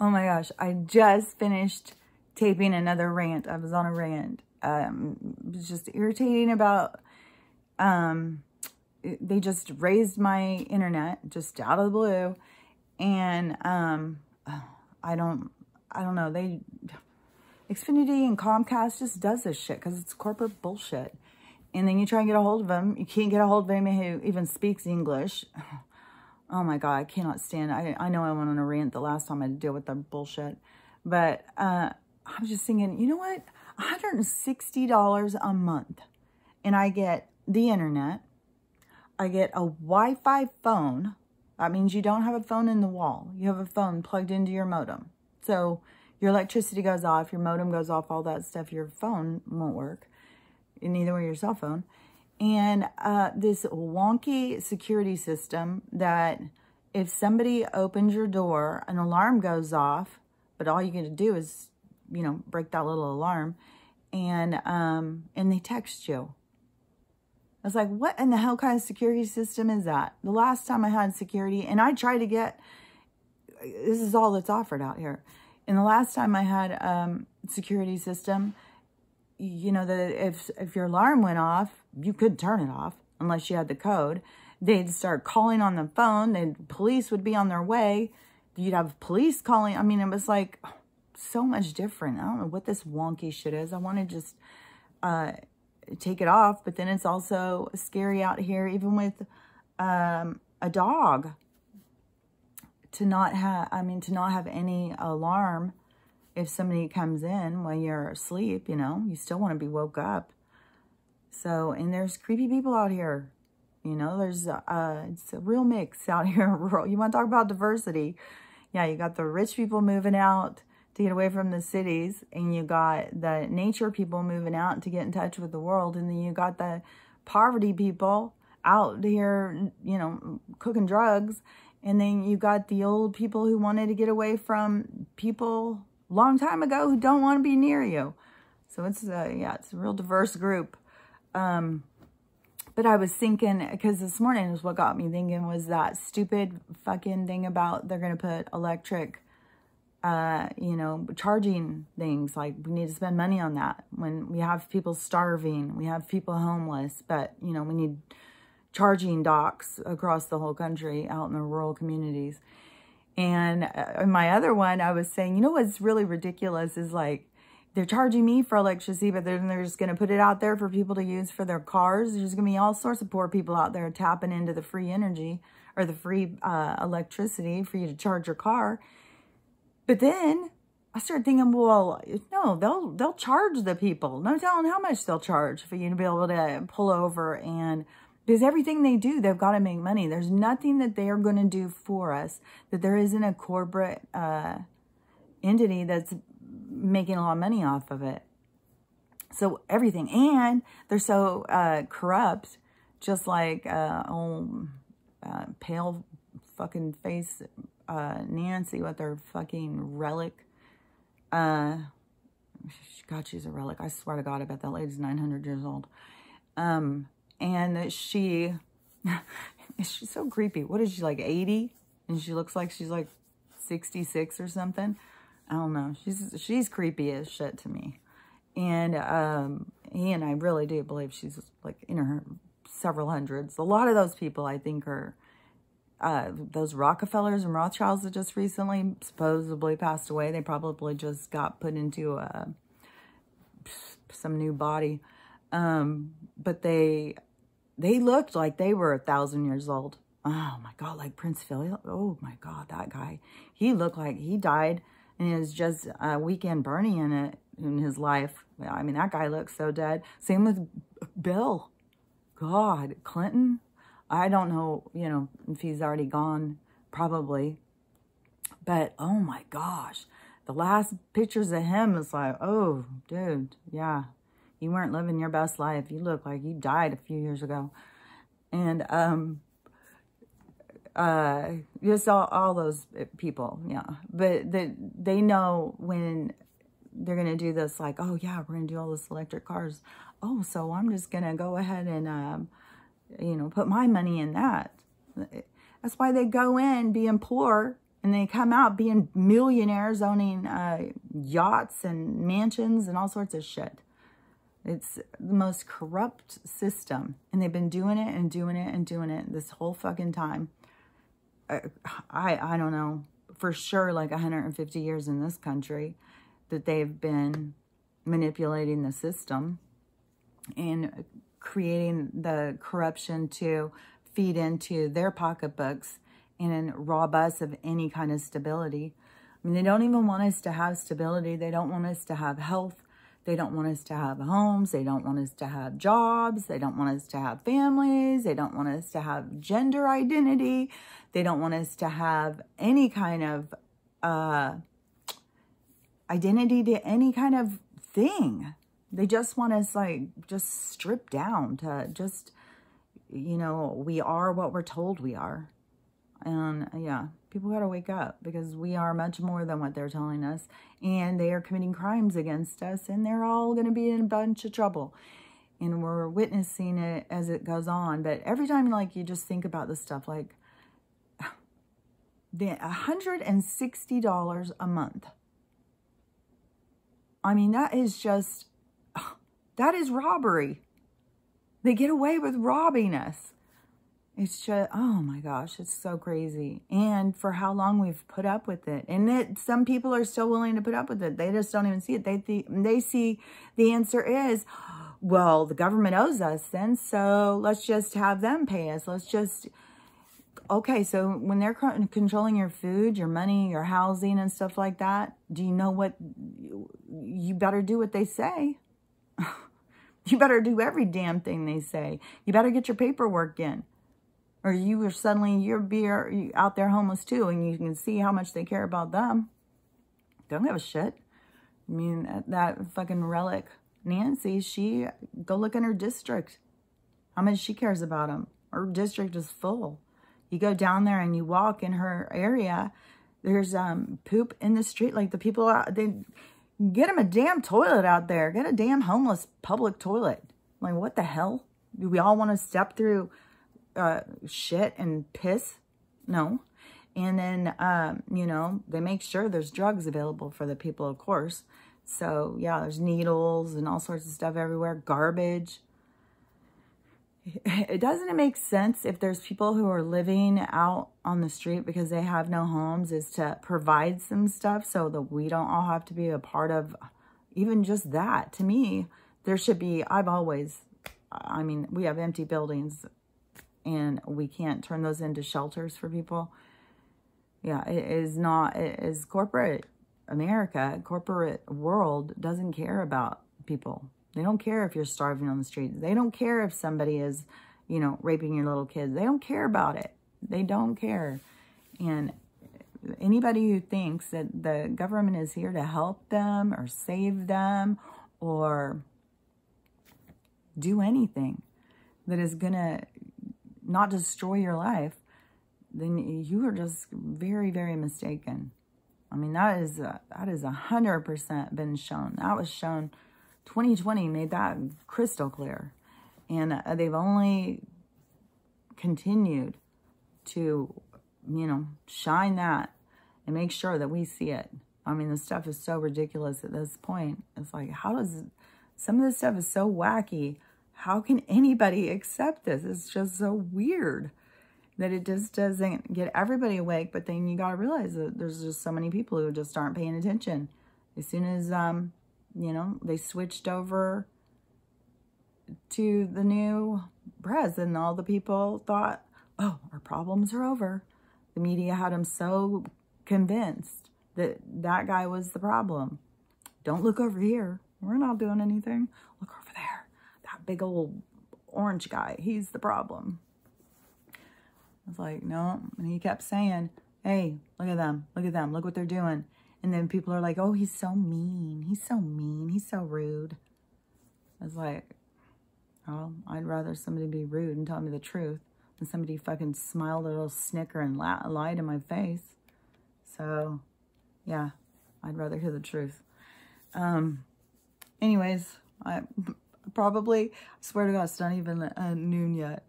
Oh my gosh, I just finished taping another rant. I was on a rant. It was just irritating about, they just raised my internet just out of the blue. And, I don't know. Xfinity and Comcast just does this shit because it's corporate bullshit. And then you try and get a hold of them. You can't get a hold of anyone who even speaks English. Oh my God, I cannot stand it. I know I went on a rant the last time I had to deal with the bullshit. But I was just thinking, you know what? $160 a month. And I get the internet. I get a Wi-Fi phone. That means you don't have a phone in the wall. You have a phone plugged into your modem. So your electricity goes off, your modem goes off, all that stuff. Your phone won't work. And neither will your cell phone. And this wonky security system that if somebody opens your door, an alarm goes off, but all you get to do is, you know, break that little alarm, and they text you. I was like, what in the hell kind of security system is that? The last time I had security, and I tried to get, this is all that's offered out here. And the last time I had security system, you know, that if your alarm went off, you could turn it off unless you had the code. They'd start calling on the phone. The police would be on their way. You'd have police calling. I mean, it was like so much different. I don't know what this wonky shit is. I want to just take it off, but then it's also scary out here, even with a dog, to not have any alarm. If somebody comes in while you're asleep, you know, you still want to be woke up. So, and there's creepy people out here. You know, there's, it's a real mix out here. You want to talk about diversity? Yeah, you got the rich people moving out to get away from the cities. And you got the nature people moving out to get in touch with the world. And then you got the poverty people out here, you know, cooking drugs. And then you got the old people who wanted to get away from people long time ago who don't want to be near you. So it's yeah, it's a real diverse group. But I was thinking, because this morning was what got me thinking, was that stupid fucking thing about they're going to put electric, you know, charging things. Like, we need to spend money on that when we have people starving, we have people homeless, but, you know, we need charging docks across the whole country out in the rural communities. And in my other one, I was saying, you know what's really ridiculous is, like, they're charging me for electricity, but then they're just going to put it out there for people to use for their cars. There's going to be all sorts of poor people out there tapping into the free energy or the free electricity for you to charge your car. But then I started thinking, well, no, they'll charge the people. No telling how much they'll charge for you to be able to pull over. And because everything they do, they've got to make money. There's nothing that they are going to do for us that there isn't a corporate entity that's making a lot of money off of it. So everything. And they're so corrupt, just like pale fucking face Nancy with her fucking relic. God, she's a relic. I swear to God, I bet that lady's 900 years old. And she's so creepy. What is she, like 80? And she looks like she's like 66 or something. I don't know. She's creepy as shit to me. And I really do believe she's like in her several hundreds. A lot of those people, I think, are those Rockefellers and Rothschilds that just recently supposedly passed away. They probably just got put into some new body. But they looked like they were 1,000 years old. Oh my God, like Prince Philip. Oh my God, that guy. He looked like he died. And it was just a Weekend Bernie in his life. I mean, that guy looks so dead. Same with Bill. God, Clinton. I don't know, you know, if he's already gone, probably. But, oh my gosh. The last pictures of him is like, oh, dude, yeah. You weren't living your best life. You look like you died a few years ago. And, just all those people, yeah. But they know when they're going to do this, like, oh, yeah, we're going to do all this electric cars. Oh, so I'm just going to go ahead and, you know, put my money in that. That's why they go in being poor And they come out being millionaires, owning yachts and mansions and all sorts of shit. It's the most corrupt system. And they've been doing it and doing it and doing it this whole fucking time. I don't know, for sure, like 150 years in this country that they've been manipulating the system and creating the corruption to feed into their pocketbooks and rob us of any kind of stability. I mean, they don't even want us to have stability. They don't want us to have health. They don't want us to have homes. They don't want us to have jobs. They don't want us to have families. They don't want us to have gender identity. They don't want us to have any kind of identity to any kind of thing. They just want us, like, just stripped down to just, you know, we are what we're told we are. And yeah, people got to wake up, because we are much more than what they're telling us. And they are committing crimes against us, and they're all going to be in a bunch of trouble. And we're witnessing it as it goes on. But every time, like, you just think about this stuff, like, the $160 a month. I mean, that is just, that is robbery. They get away with robbing us. It's just, oh my gosh, it's so crazy. And for how long we've put up with it. And some people are still willing to put up with it. They just don't even see it. They see the answer is, well, the government owes us then, so let's just have them pay us. Let's just, okay, so when they're controlling your food, your money, your housing and stuff like that, do you know what? You better do what they say. You better do every damn thing they say. You better get your paperwork in. Or you are suddenly, you're out there homeless too, and you can see how much they care about them. They don't give a shit. I mean, that fucking relic, Nancy, go look in her district. How much she cares about them. Her district is full. You go down there and you walk in her area, there's poop in the street. Like, the people out, they get them a damn toilet out there. Get a damn homeless public toilet. Like, what the hell? Do we all want to step through shit and piss? No. And then, you know, they make sure there's drugs available for the people, of course. So, yeah, there's needles and all sorts of stuff everywhere. Garbage. It doesn't make sense if there's people who are living out on the street because they have no homes, is to provide some stuff so that we don't all have to be a part of even just that. To me, there should be, I mean, we have empty buildings and we can't turn those into shelters for people. Yeah, it is corporate America, corporate world doesn't care about people. They don't care if you're starving on the streets. They don't care if somebody is, you know, raping your little kids. They don't care about it. They don't care. And anybody who thinks that the government is here to help them or save them or do anything that is going to not destroy your life, then you are just very, very mistaken. I mean, that is 100% been shown. That was shown. 2020 made that crystal clear. And they've only continued to, you know, shine that and make sure that we see it. I mean, the stuff is so ridiculous at this point. It's like, some of this stuff is so wacky. How can anybody accept this? It's just so weird that it just doesn't get everybody awake. But then you got to realize that there's just so many people who just aren't paying attention. As soon as, you know, they switched over to the new president, all the people thought, oh, our problems are over. The media had them so convinced that that guy was the problem. Don't look over here. We're not doing anything. Look over there. That big old orange guy, he's the problem. I was like, no. And he kept saying, hey, look at them. Look at them. Look what they're doing. And then people are like, oh, he's so mean. He's so mean. He's so rude. I was like, oh, I'd rather somebody be rude and tell me the truth than somebody fucking smile a little snicker and lie to my face. So, yeah, I'd rather hear the truth. Anyways, I swear to God, it's not even noon yet.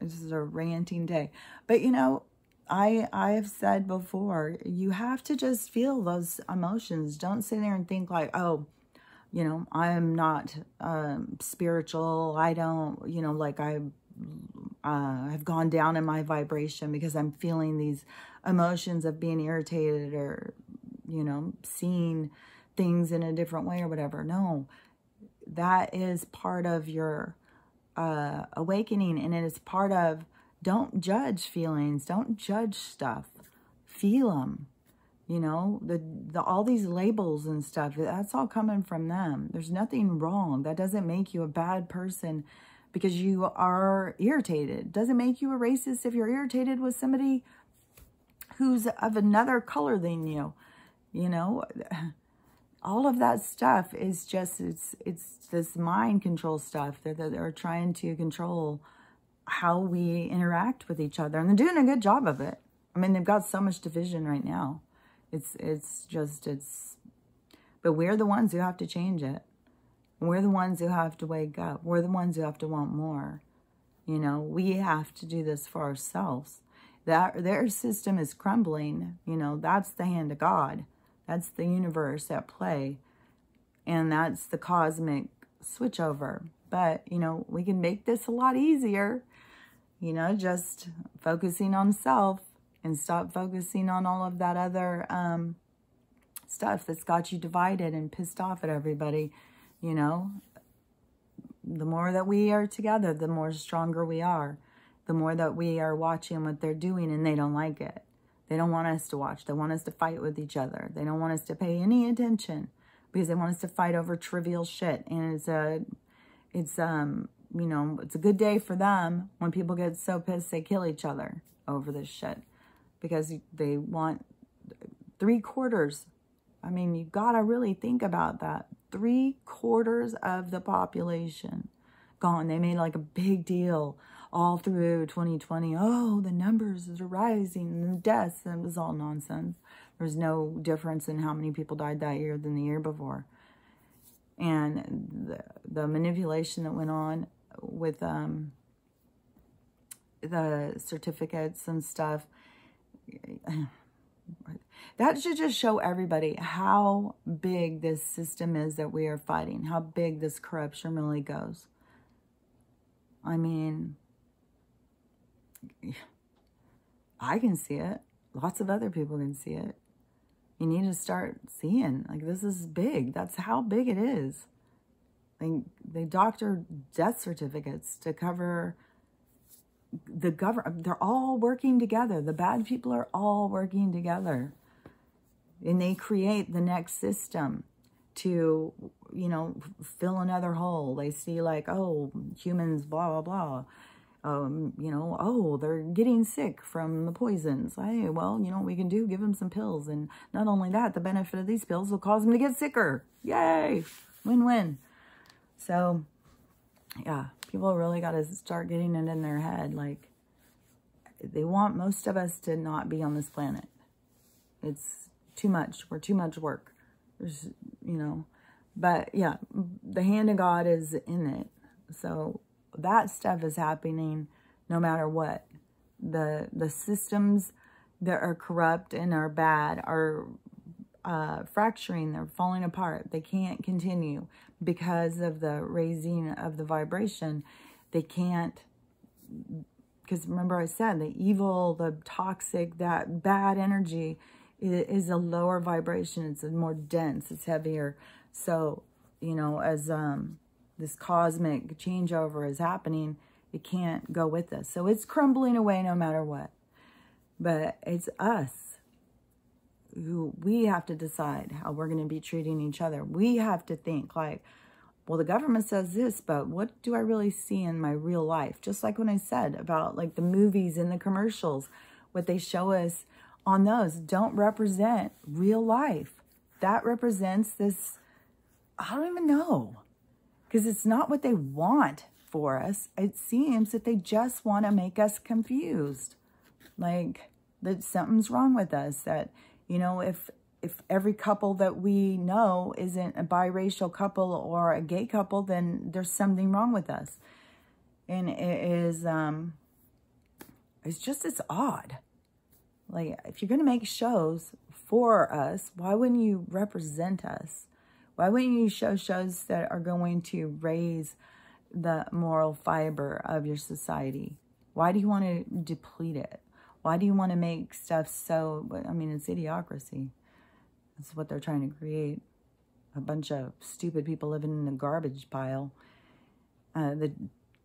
This is a ranting day. But, you know, I've said before, you have to just feel those emotions. Don't sit there and think like, oh, you know, I'm not spiritual. I don't, you know, like I've gone down in my vibration because I'm feeling these emotions of being irritated or, you know, seeing things in a different way or whatever. No, that is part of your awakening, and it is part of, don't judge feelings, don't judge stuff, feel them. You know, all these labels and stuff, that's all coming from them. There's nothing wrong. That doesn't make you a bad person because you are irritated. It doesn't make you a racist if you're irritated with somebody who's of another color than you. You know, all of that stuff is just, it's this mind control stuff that they're trying to control how we interact with each other. And they're doing a good job of it. I mean, they've got so much division right now. But we're the ones who have to change it. We're the ones who have to wake up. We're the ones who have to want more. You know, we have to do this for ourselves. Their system is crumbling. You know, that's the hand of God. That's the universe at play. And that's the cosmic switchover. But, you know, we can make this a lot easier. You know, just focusing on self and stop focusing on all of that other stuff that's got you divided and pissed off at everybody. You know, the more that we are together, the more stronger we are. The more that we are watching what they're doing and they don't like it. They don't want us to watch. They want us to fight with each other. They don't want us to pay any attention because they want us to fight over trivial shit. And you know, it's a good day for them when people get so pissed they kill each other over this shit because they want 3/4. I mean, you gotta really think about that. 3/4 of the population gone. They made like a big deal all through 2020. Oh, the numbers are rising and the deaths. And it was all nonsense. There's no difference in how many people died that year than the year before. And the manipulation that went on with the certificates and stuff, that should just show everybody how big this system is that we are fighting, how big this corruption really goes. I mean, I can see it. Lots of other people can see it. You need to start seeing, like, this is big. That's how big it is. They doctor death certificates to cover the government. They're all working together. The bad people are all working together. And they create the next system to, you know, fill another hole. They see like, oh, humans, blah, blah, blah. You know, oh, they're getting sick from the poisons. Hey, well, you know what we can do? Give them some pills. And not only that, the benefit of these pills will cause them to get sicker. Yay! Win-win. So, yeah, people really got to start getting it in their head. Like, they want most of us to not be on this planet. It's too much. We're too much work. There's, you know, but yeah, the hand of God is in it. So that stuff is happening no matter what. The systems that are corrupt and are bad are fracturing. They're falling apart. They can't continue because of the raising of the vibration. They can't, because remember I said the evil, the toxic, that bad energy is a lower vibration. It's more dense. It's heavier. So, you know, as this cosmic changeover is happening, it can't go with us. So it's crumbling away no matter what. But it's us who we have to decide how we're going to be treating each other. We have to think like, well, the government says this, but what do I really see in my real life? Just like when I said about like the movies and the commercials, what they show us on those don't represent real life. That represents this, I don't even know. Because it's not what they want for us. It seems that they just want to make us confused. Like, that something's wrong with us. That, you know, if every couple that we know isn't a biracial couple or a gay couple, then there's something wrong with us. And it is, it's odd. Like, if you're going to make shows for us, why wouldn't you represent us? Why wouldn't you show shows that are going to raise the moral fiber of your society? Why do you want to deplete it? Why do you want to make stuff so, I mean, it's idiocracy. That's what they're trying to create. A bunch of stupid people living in a garbage pile that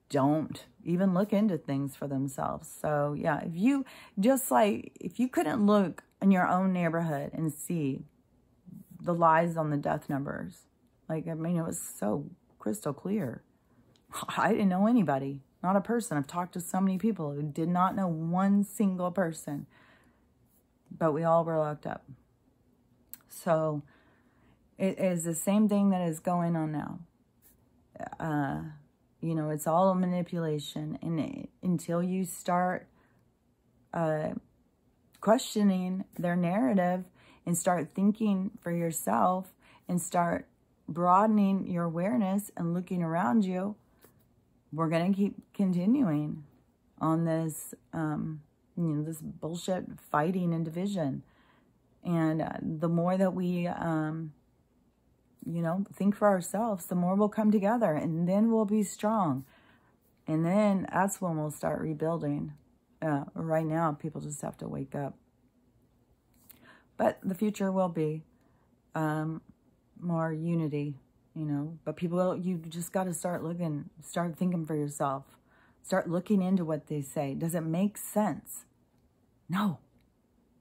don't even look into things for themselves. So yeah, if you couldn't look in your own neighborhood and see the lies on the death numbers, like, I mean, it was so crystal clear. I didn't know anybody, not a person. I've talked to so many people who did not know one single person, but we all were locked up. So it is the same thing that is going on now. You know, it's all a manipulation. And until you start questioning their narrative and start thinking for yourself and start broadening your awareness and looking around you, we're going to keep continuing on this, you know, this bullshit fighting and division. And the more that we, you know, think for ourselves, the more we'll come together, and then we'll be strong. And then that's when we'll start rebuilding. Right now, people just have to wake up. But the future will be more unity, you know. But people, you just got to start looking, start thinking for yourself. Start looking into what they say. Does it make sense? No.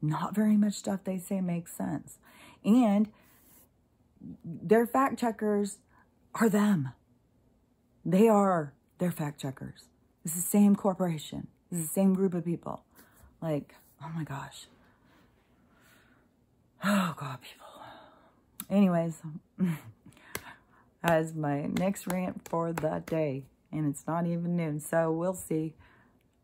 Not very much stuff they say makes sense. And their fact checkers are them. They are their fact checkers. It's the same corporation. It's the same group of people. Like, oh my gosh. Oh God, people. Anyways, that is my next rant for the day. And it's not even noon. So we'll see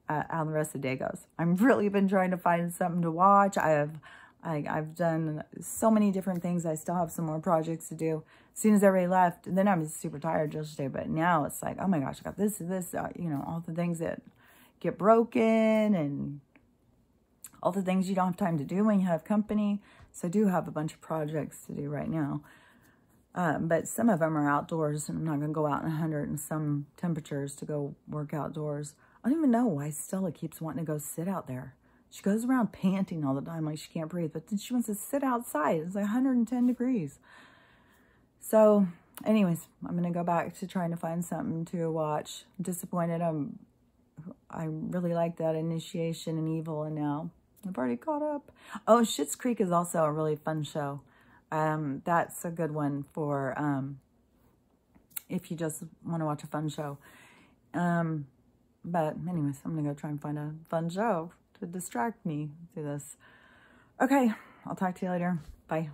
how the rest of the day goes. I've really been trying to find something to watch. I've done so many different things. I still have some more projects to do. As soon as everybody left, and then I was super tired yesterday, but now it's like, oh my gosh, I got this, you know, all the things that get broken and all the things you don't have time to do when you have company. So I do have a bunch of projects to do right now. But some of them are outdoors, and I'm not going to go out in 100 and some temperatures to go work outdoors. I don't even know why Stella keeps wanting to go sit out there. She goes around panting all the time like she can't breathe, but then she wants to sit outside. It's like 110 degrees. So anyways, I'm going to go back to trying to find something to watch. I'm disappointed. I really like that Initiation and Evil, and now I've already caught up. Oh, Schitt's Creek is also a really fun show. That's a good one for if you just want to watch a fun show. But anyways, I'm going to go try and find a fun show to distract me through this. Okay, I'll talk to you later. Bye.